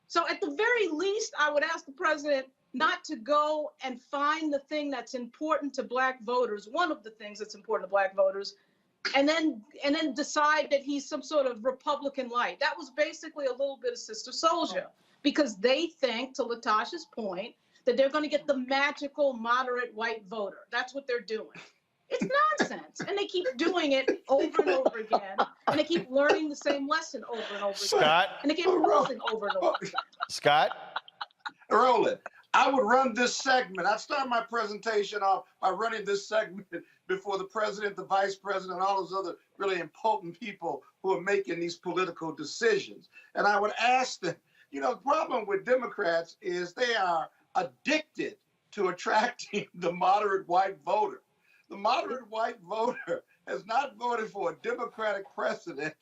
So at the very least, I would ask the president not to go and find the thing that's important to Black voters, one of the things that's important to Black voters, and then decide that he's some sort of Republican light. That was basically a little bit of Sister Souljah, because they think, to Latasha's point, that they're going to get the magical moderate white voter. That's what they're doing. It's nonsense. And they keep doing it over and over again. And they keep learning the same lesson over and over again. And they keep losing over and over again. Scott? Roland, I would run this segment. I start my presentation off by running this segment before the president, the vice president, and all those other really important people who are making these political decisions. And I would ask them, the problem with Democrats is they are addicted to attracting the moderate white voter. The moderate white voter has not voted for a Democratic president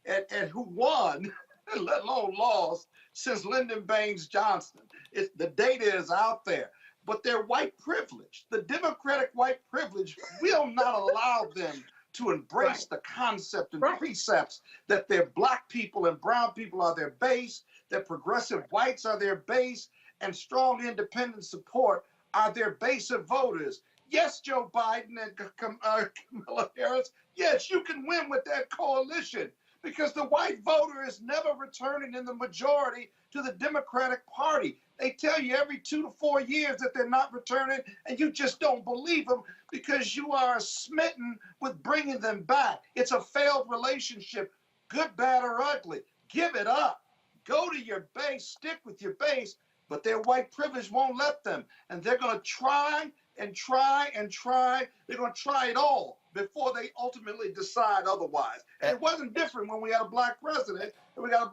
and who won, let alone lost, since Lyndon Baines Johnson. The data is out there, but they're white privilege. The Democratic white privilege will not allow them to embrace the concept and precepts that their Black people and brown people are their base, that progressive whites are their base, and strong independent support are their base of voters. Yes, Joe Biden and Kamala Harris, yes, you can win with that coalition, because the white voter is never returning in the majority to the Democratic Party. They tell you every 2 to 4 years that they're not returning, and you just don't believe them because you are smitten with bringing them back. It's a failed relationship, good, bad, or ugly. Give it up. Go to your base, stick with your base, but their white privilege won't let them. And they're going to try and try and try. They're going to try it all before they ultimately decide otherwise. And it wasn't different when we had a Black president, and we got a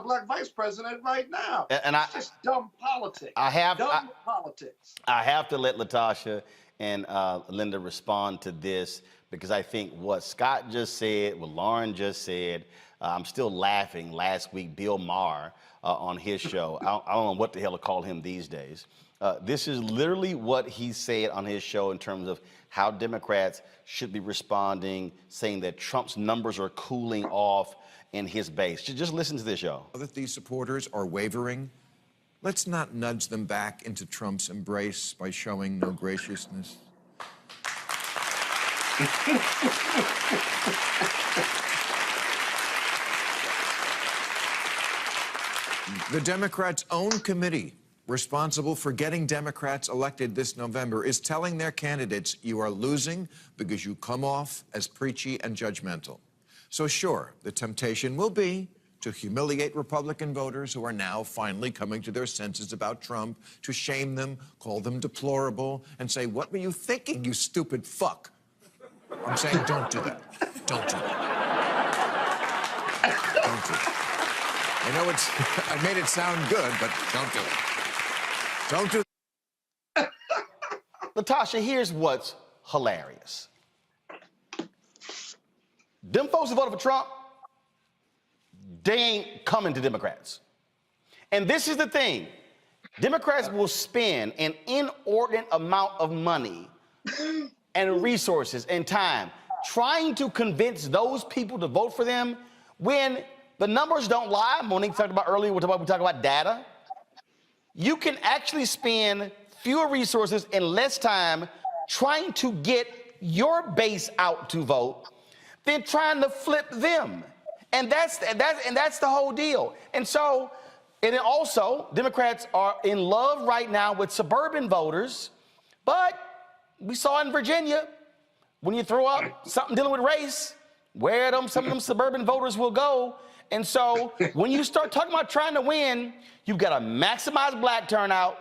black vice president right now. And it's just dumb politics. Politics. I have to let Latasha and Linda respond to this, because I think what Scott just said, what Lauren just said, I'm still laughing. Last week, Bill Maher on his show, I don't know what the hell to call him these days. This is literally what he said on his show in terms of how Democrats should be responding, saying that Trump's numbers are cooling off in his base. Just listen to this, y'all. That these supporters are wavering, let's not nudge them back into Trump's embrace by showing no graciousness. The Democrats' own committee, responsible for getting Democrats elected this November, is telling their candidates, you are losing because you come off as preachy and judgmental. So sure, the temptation will be to humiliate Republican voters who are now finally coming to their senses about Trump, to shame them, call them deplorable, and say, what were you thinking, you stupid fuck? I'm saying don't do that. Don't do that. Don't do it. I know I made it sound good, but don't do it. Don't do Latasha, here's what's hilarious. Them folks who voted for Trump, they ain't coming to Democrats. And this is the thing. Democrats will spend an inordinate amount of money and resources and time trying to convince those people to vote for them when the numbers don't lie. Monique talked about earlier, we talked about data. You can actually spend fewer resources and less time trying to get your base out to vote than trying to flip them. And that's the whole deal. And so, and then also, Democrats are in love right now with suburban voters, but we saw in Virginia, when you throw up something dealing with race, where some of them suburban voters will go. And so when you start talking about trying to win, you've got to maximize black turnout,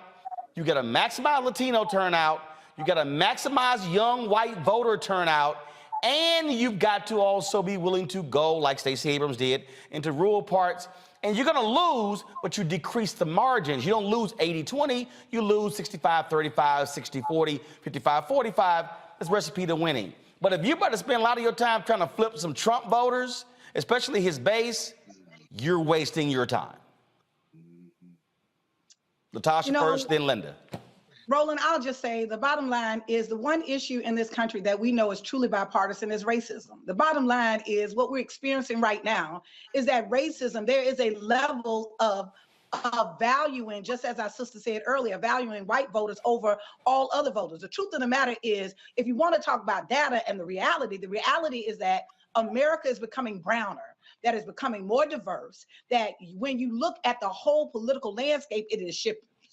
you've got to maximize Latino turnout, you've got to maximize young white voter turnout, and you've got to also be willing to go, like Stacey Abrams did, into rural parts. And you're going to lose, but you decrease the margins. You don't lose 80-20, you lose 65-35, 60-40, 55-45. That's a recipe to winning. But if you're about to spend a lot of your time trying to flip some Trump voters, especially his base, you're wasting your time. Latasha first, then Linda. Roland, I'll just say the bottom line is the one issue in this country that we know is truly bipartisan is racism. The bottom line is what we're experiencing right now is that racism, there is a level of valuing, just as our sister said earlier, valuing white voters over all other voters. The truth of the matter is, if you want to talk about data and the reality is that America is becoming browner, that is becoming more diverse, that when you look at the whole political landscape, it is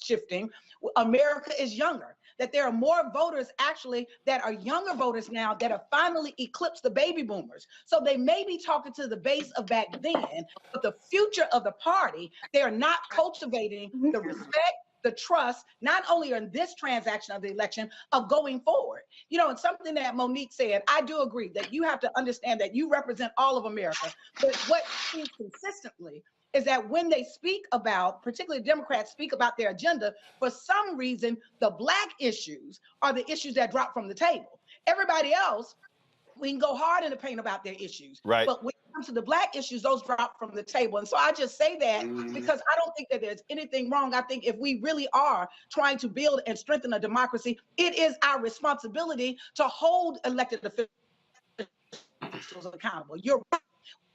shifting. America is younger, that there are more voters actually that are younger voters now that have finally eclipsed the baby boomers. So they may be talking to the base of back then, but the future of the party, they are not cultivating the respect, the trust, not only in this transaction of the election, of going forward. You know, it's something that Monique said, I do agree that you have to understand that you represent all of America, but what seems consistently is that when they speak about, particularly Democrats speak about their agenda, for some reason, the black issues are the issues that drop from the table. Everybody else, we can go hard in the paint about their issues. Right. But when it comes to the black issues, those drop from the table. And so I just say that because I don't think that there's anything wrong. I think if we really are trying to build and strengthen a democracy, it is our responsibility to hold elected officials accountable. You're right.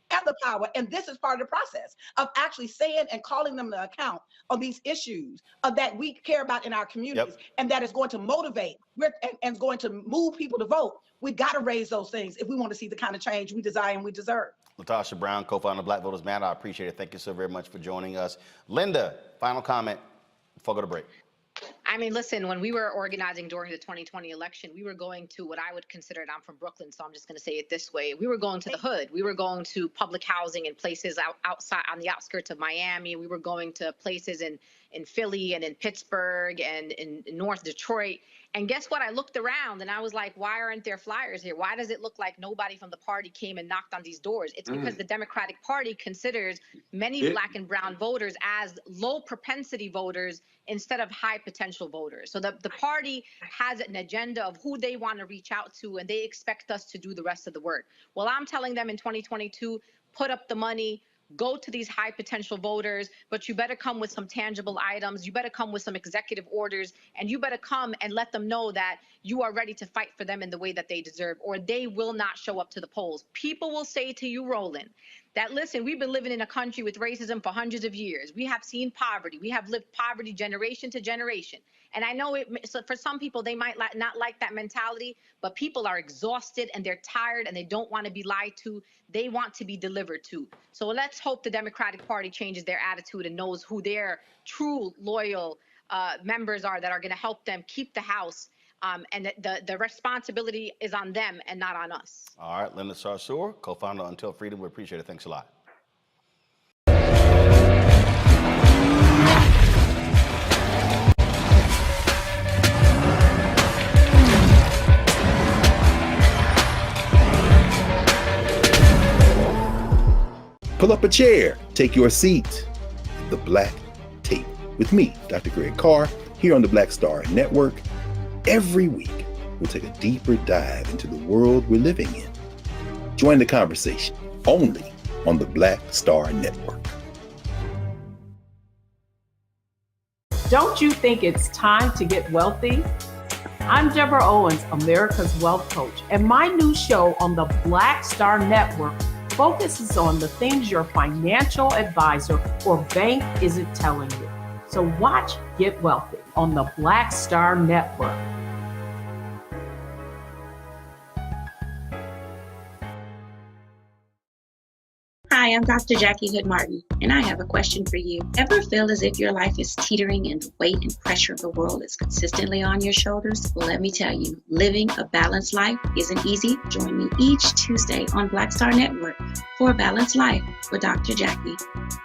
Have the power, and this is part of the process of actually saying and calling them to account on these issues that we care about in our communities, and that is going to motivate and going to move people to vote. We got to raise those things if we want to see the kind of change we desire and we deserve. Latasha Brown, co-founder of Black Voters Matter. I appreciate it. Thank you so very much for joining us. Linda, final comment before I go to break. I mean, listen, when we were organizing during the 2020 election, we were going to what I would consider, and I'm from Brooklyn, so I'm just going to say it this way. We were going to the hood. We were going to public housing in places outside on the outskirts of Miami. We were going to places in Philly and in Pittsburgh and in North Detroit. And guess what? I looked around and I was like, why aren't there flyers here? Why does it look like nobody from the party came and knocked on these doors? It's because the Democratic Party considers many black and brown voters as low propensity voters instead of high potential voters. So the party has an agenda of who they want to reach out to, and they expect us to do the rest of the work. Well, I'm telling them in 2022, put up the money, go to these high potential voters, but you better come with some tangible items. You better come with some executive orders, and you better come and let them know that you are ready to fight for them in the way that they deserve, or they will not show up to the polls. People will say to you, Roland, that, listen, we've been living in a country with racism for hundreds of years. We have seen poverty. We have lived poverty generation to generation. And I know so for some people, they might not like that mentality, but people are exhausted and they're tired and they don't want to be lied to. They want to be delivered to. So let's hope the Democratic Party changes their attitude and knows who their true loyal members are that are going to help them keep the House. And the responsibility is on them and not on us. All right, Linda Sarsour, co-founder of Until Freedom. We appreciate it. Thanks a lot. Pull up a chair, take your seat. The Black Tape with me, Dr. Greg Carr, here on the Black Star Network. Every week, we'll take a deeper dive into the world we're living in. Join the conversation only on the Black Star Network. Don't you think it's time to get wealthy? I'm Deborah Owens, America's Wealth Coach, and my new show on the Black Star Network focuses on the things your financial advisor or bank isn't telling you. So watch Get Wealthy on the Black Star Network. Hi, I'm Dr. Jackie Hood Martin, and I have a question for you. Ever feel as if your life is teetering and the weight and pressure of the world is consistently on your shoulders? Well, let me tell you, living a balanced life isn't easy. Join me each Tuesday on Black Star Network for A Balanced Life with Dr. Jackie.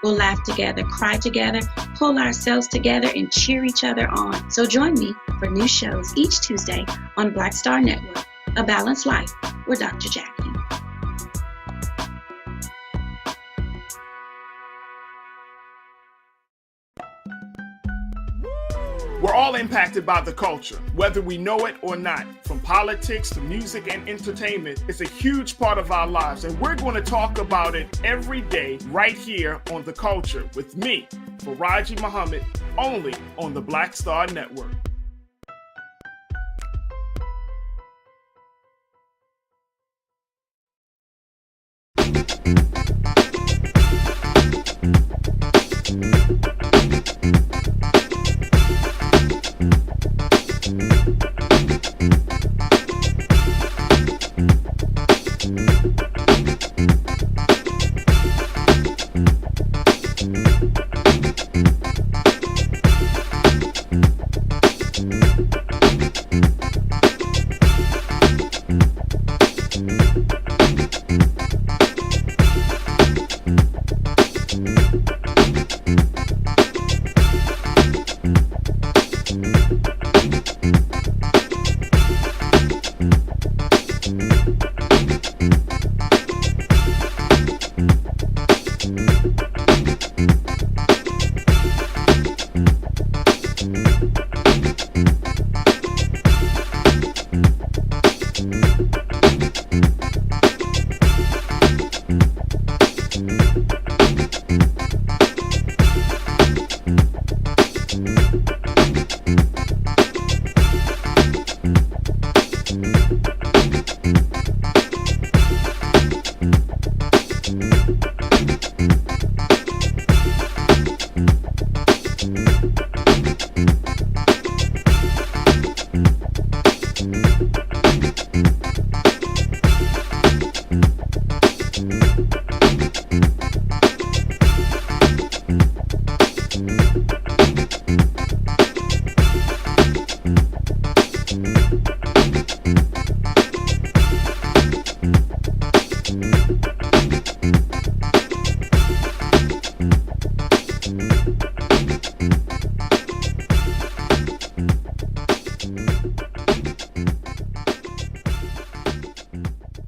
We'll laugh together, cry together, pull ourselves together, and cheer each other on. So join me for new shows each Tuesday on Black Star Network, A Balanced Life with Dr. Jackie. We're all impacted by the culture, whether we know it or not. From politics to music and entertainment, it's a huge part of our lives, and we're going to talk about it every day right here on The Culture with me, Faraji Muhammad, only on the Black Star Network.